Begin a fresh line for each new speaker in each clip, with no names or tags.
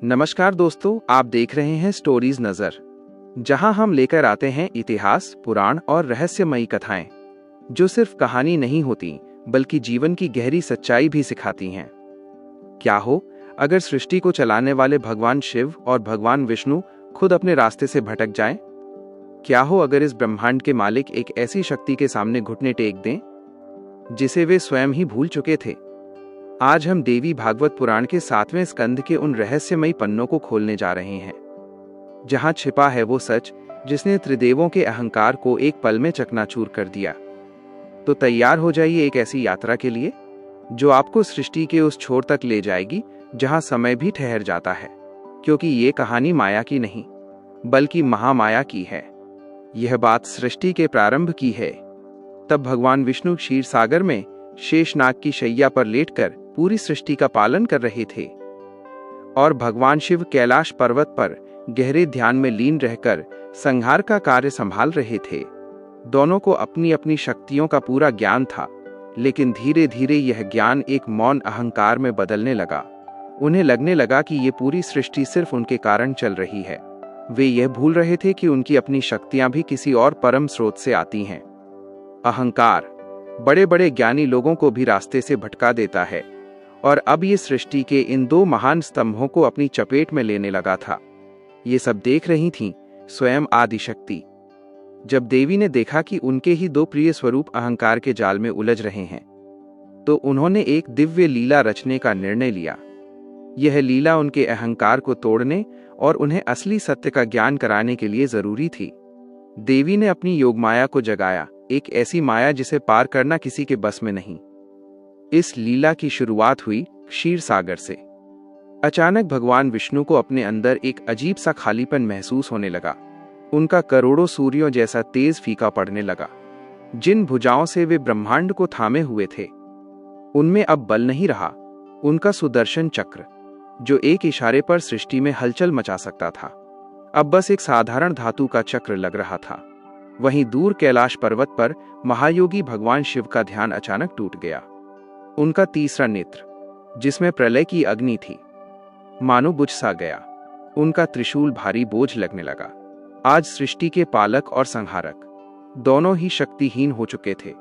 नमस्कार दोस्तों, आप देख रहे हैं स्टोरीज नजर, जहां हम लेकर आते हैं इतिहास, पुराण और रहस्यमयी कथाएं जो सिर्फ कहानी नहीं होती बल्कि जीवन की गहरी सच्चाई भी सिखाती हैं। क्या हो अगर सृष्टि को चलाने वाले भगवान शिव और भगवान विष्णु खुद अपने रास्ते से भटक जाएं? क्या हो अगर इस ब्रह्मांड के मालिक एक ऐसी शक्ति के सामने घुटने टेक दें जिसे वे स्वयं ही भूल चुके थे? आज हम देवी भागवत पुराण के 7वें स्कंद के उन रहस्यमयी पन्नों को खोलने जा रहे हैं, जहां छिपा है वो सच जिसने त्रिदेवों के अहंकार को एक पल में चकनाचूर कर दिया। तो तैयार हो जाइए एक ऐसी यात्रा के लिए जो आपको सृष्टि के उस छोर तक ले जाएगी जहां समय भी ठहर जाता है, क्योंकि ये कहानी माया की नहीं बल्कि महामाया की है। यह बात सृष्टि के प्रारंभ की है। तब भगवान विष्णु क्षीर सागर में शेषनाग की शैया पर लेटकर पूरी सृष्टि का पालन कर रहे थे और भगवान शिव कैलाश पर्वत पर गहरे ध्यान में लीन रहकर संहार का कार्य संभाल रहे थे। दोनों को अपनी अपनी शक्तियों का पूरा ज्ञान था, लेकिन धीरे धीरे यह ज्ञान एक मौन अहंकार में बदलने लगा। उन्हें लगने लगा कि ये पूरी सृष्टि सिर्फ उनके कारण चल रही है। वे यह भूल रहे थे कि उनकी अपनी शक्तियां भी किसी और परम स्रोत से आती हैं। अहंकार बड़े बड़े ज्ञानी लोगों को भी रास्ते से भटका देता है, और अब ये सृष्टि के इन दो महान स्तंभों को अपनी चपेट में लेने लगा था। ये सब देख रही थीं स्वयं आदिशक्ति। जब देवी ने देखा कि उनके ही दो प्रिय स्वरूप अहंकार के जाल में उलझ रहे हैं, तो उन्होंने एक दिव्य लीला रचने का निर्णय लिया। यह लीला उनके अहंकार को तोड़ने और उन्हें असली सत्य का ज्ञान कराने के लिए जरूरी थी। देवी ने अपनी योगमाया को जगाया, एक ऐसी माया जिसे पार करना किसी के बस में नहीं। इस लीला की शुरुआत हुई क्षीर सागर से। अचानक भगवान विष्णु को अपने अंदर एक अजीब सा खालीपन महसूस होने लगा। उनका करोड़ों सूर्यों जैसा तेज फीका पड़ने लगा। जिन भुजाओं से वे ब्रह्मांड को थामे हुए थे, उनमें अब बल नहीं रहा। उनका सुदर्शन चक्र, जो एक इशारे पर सृष्टि में हलचल मचा सकता था, अब बस एक साधारण धातु का चक्र लग रहा था। वहीं दूर कैलाश पर्वत पर महायोगी भगवान शिव का ध्यान अचानक टूट गया। उनका तीसरा नेत्र, जिसमें प्रलय की अग्नि थी, मानो बुझ सा गया। उनका त्रिशूल भारी बोझ लगने लगा। आज सृष्टि के पालक और संहारक दोनों ही शक्तिहीन हो चुके थे।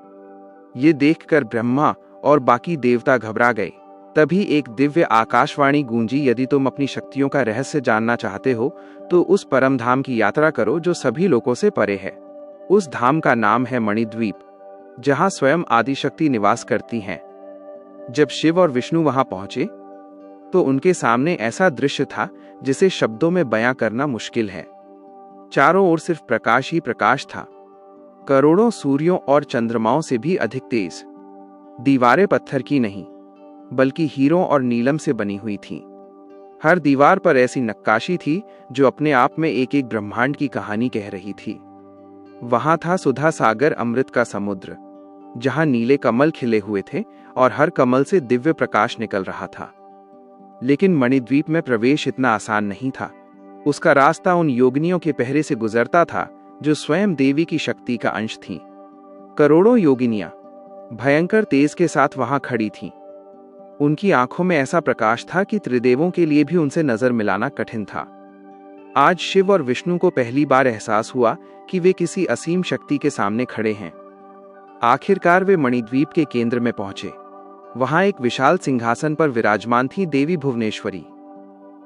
ये देखकर ब्रह्मा और बाकी देवता घबरा गए। तभी एक दिव्य आकाशवाणी गूंजी, यदि तुम अपनी शक्तियों का रहस्य जानना चाहते हो तो उस परम धाम की यात्रा करो जो सभी लोगों से परे है। उस धाम का नाम है मणिद्वीप, जहां स्वयं आदिशक्ति निवास करती हैं। जब शिव और विष्णु वहां पहुंचे तो उनके सामने ऐसा दृश्य था जिसे शब्दों में बयां करना मुश्किल है। चारों ओर सिर्फ प्रकाश ही प्रकाश था, करोड़ों सूर्यों और चंद्रमाओं से भी अधिक तेज। दीवारें पत्थर की नहीं बल्कि हीरों और नीलम से बनी हुई थीं। हर दीवार पर ऐसी नक्काशी थी जो अपने आप में एक एक ब्रह्मांड की कहानी कह रही थी। वहां था सुधा सागर, अमृत का समुद्र, जहां नीले कमल खिले हुए थे और हर कमल से दिव्य प्रकाश निकल रहा था। लेकिन मणिद्वीप में प्रवेश इतना आसान नहीं था। उसका रास्ता उन योगिनियों के पहरे से गुजरता था जो स्वयं देवी की शक्ति का अंश थीं। करोड़ों योगिनियां भयंकर तेज के साथ वहां खड़ी थीं। उनकी आंखों में ऐसा प्रकाश था कि त्रिदेवों के लिए भी उनसे नजर मिलाना कठिन था। आज शिव और विष्णु को पहली बार एहसास हुआ कि वे किसी असीम शक्ति के सामने खड़े हैं। आखिरकार वे मणिद्वीप के केंद्र में पहुंचे। वहां एक विशाल सिंहासन पर विराजमान थी देवी भुवनेश्वरी।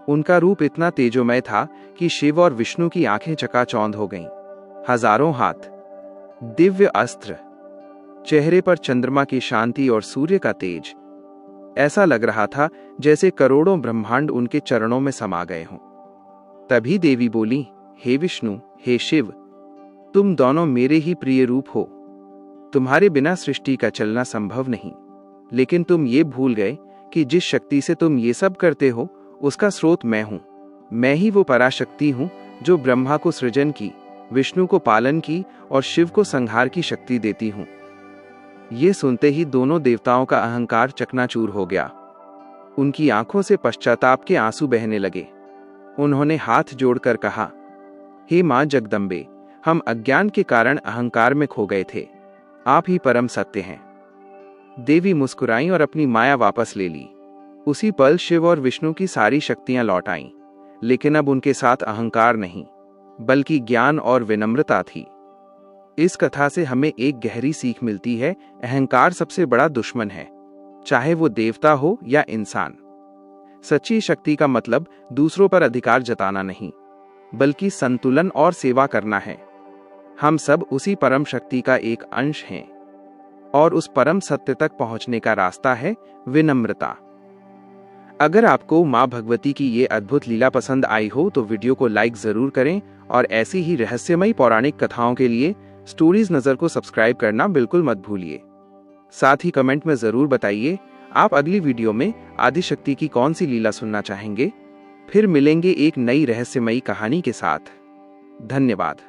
उनका रूप इतना तेजोमय था कि शिव और विष्णु की आंखें चकाचौंध हो गईं। हजारों हाथ, दिव्य अस्त्र, चेहरे पर चंद्रमा की शांति और सूर्य का तेज। ऐसा लग रहा था जैसे करोड़ों ब्रह्मांड उनके चरणों में समा गए हों। तभी देवी बोली, हे विष्णु, हे शिव, तुम दोनों मेरे ही प्रिय रूप हो। तुम्हारे बिना सृष्टि का चलना संभव नहीं। लेकिन तुम ये भूल गए कि जिस शक्ति से तुम ये सब करते हो उसका स्रोत मैं हूं। मैं ही वो पराशक्ति हूं जो ब्रह्मा को सृजन की, विष्णु को पालन की और शिव को संहार की शक्ति देती हूं। ये सुनते ही दोनों देवताओं का अहंकार चकनाचूर हो गया। उनकी आंखों से पश्चाताप के आंसू बहने लगे। उन्होंने हाथ जोड़कर कहा, हे मां जगदम्बे, हम अज्ञान के कारण अहंकार में खो गए थे। आप ही परम सत्य हैं। देवी मुस्कुराई और अपनी माया वापस ले ली। उसी पल शिव और विष्णु की सारी शक्तियां लौट आईं। लेकिन अब उनके साथ अहंकार नहीं, बल्कि ज्ञान और विनम्रता थी। इस कथा से हमें एक गहरी सीख मिलती है, अहंकार सबसे बड़ा दुश्मन है, चाहे वो देवता हो या इंसान। सच्ची शक्ति का मतलब दूसरों पर अधिकार जताना नहीं, बल्कि संतुलन और सेवा करना है। हम सब उसी परम शक्ति का एक अंश हैं, और उस परम सत्य तक पहुंचने का रास्ता है विनम्रता। अगर आपको माँ भगवती की ये अद्भुत लीला पसंद आई हो तो वीडियो को लाइक जरूर करें, और ऐसी ही रहस्यमयी पौराणिक कथाओं के लिए स्टोरीज नजर को सब्सक्राइब करना बिल्कुल मत भूलिए। साथ ही कमेंट में जरूर बताइए आप अगली वीडियो में आदिशक्ति की कौन सी लीला सुनना चाहेंगे। फिर मिलेंगे एक नई रहस्यमयी कहानी के साथ। धन्यवाद।